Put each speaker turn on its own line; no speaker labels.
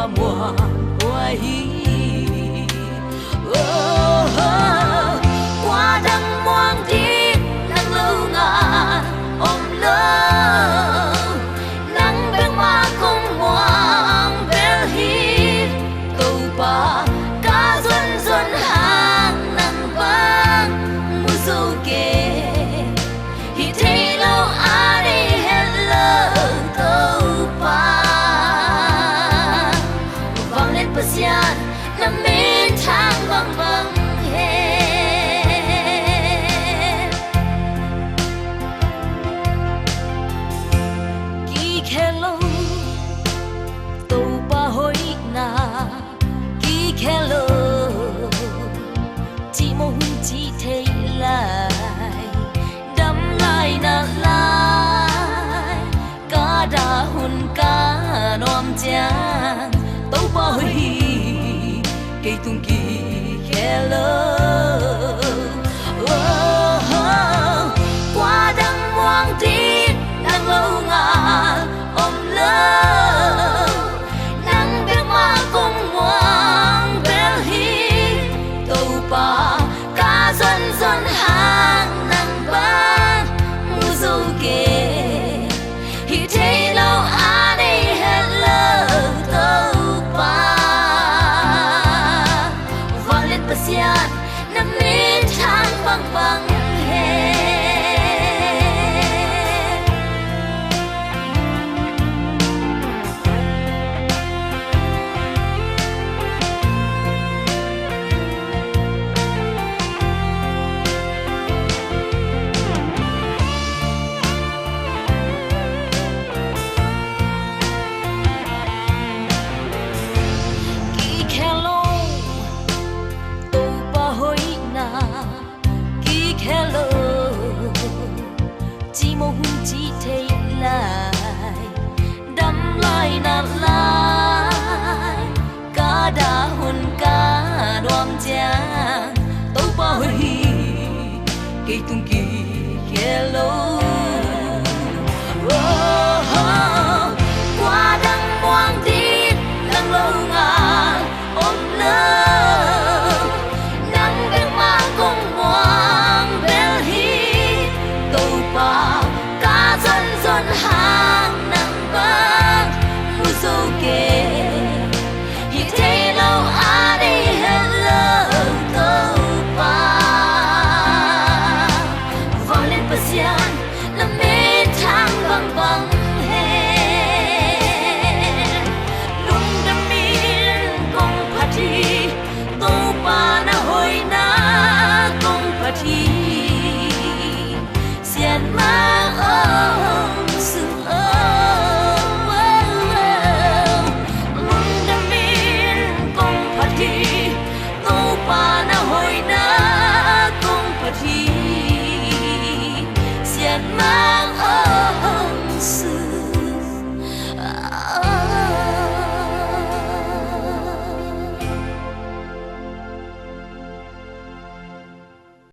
qua mùa hoa hí qua đăng moang đi nắng lâu ngàn ôm lơ nắng bên hoa không moang bel hí tàu pa cá xuân xuân hàng nắng vang mùa dâu kề thì thấy lâu ai đi hello tàu pa vang lên pasian nằm bên tháng vang vang hello tàu pa hoi na ki hello chỉ mong chỉ thấy lại đắm lại na lại cá đã hun cá nom chang tàu pa hoi cây tung ki hello qua đăng moang đi đang lâu ngàn ôm lơ nắng bên hoa cùng ngoan bel hi tàu pa cá xuân xuân hàng nắng vang mùa dâu kề thì thấy lâu ai đi hello tàu pa vang lên pasian nằm bên tháng vang vang hello chỉ mong chỉ thấy lại đắm lại nạt lại cá đã hun cá đoam chang tàu pa hoi cây tung kỳ hello